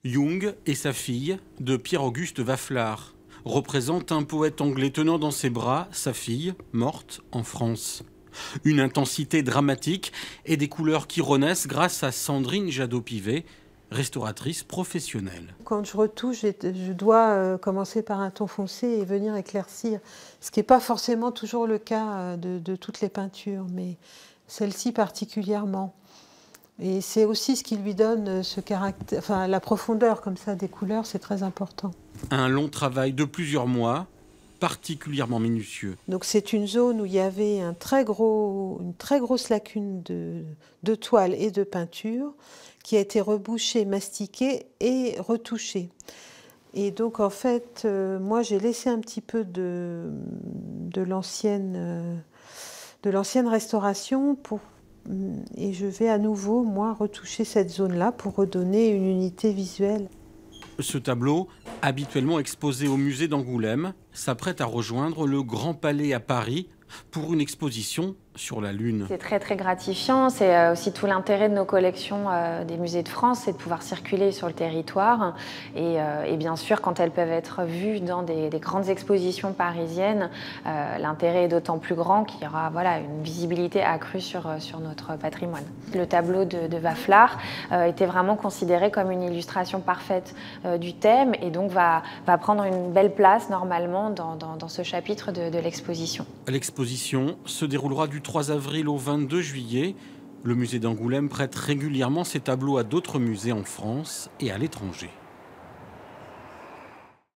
Jung et sa fille, de Pierre-Auguste Vafflard, représentent un poète anglais tenant dans ses bras sa fille, morte en France. Une intensité dramatique et des couleurs qui renaissent grâce à Sandrine Jadot-Pivet, restauratrice professionnelle. Quand je retouche, je dois commencer par un ton foncé et venir éclaircir, ce qui n'est pas forcément toujours le cas de toutes les peintures, mais celle-ci particulièrement. Et c'est aussi ce qui lui donne ce caractère, enfin la profondeur comme ça des couleurs, c'est très important. Un long travail de plusieurs mois, particulièrement minutieux. Donc c'est une zone où il y avait une très grosse lacune de toile et de peinture qui a été rebouchée, mastiquée et retouchée. Et donc en fait, moi j'ai laissé un petit peu de l'ancienne restauration et je vais à nouveau, moi, retoucher cette zone-là pour redonner une unité visuelle. Ce tableau, habituellement exposé au musée d'Angoulême, s'apprête à rejoindre le Grand Palais à Paris pour une exposition sur la Lune. C'est très très gratifiant, c'est aussi tout l'intérêt de nos collections des musées de France, c'est de pouvoir circuler sur le territoire et bien sûr quand elles peuvent être vues dans des grandes expositions parisiennes, l'intérêt est d'autant plus grand qu'il y aura une visibilité accrue sur notre patrimoine. Le tableau de Vafflard était vraiment considéré comme une illustration parfaite du thème et donc va prendre une belle place normalement dans ce chapitre de l'exposition. L'exposition se déroulera du 3 avril au 22 juillet. Le musée d'Angoulême prête régulièrement ses tableaux à d'autres musées en France et à l'étranger.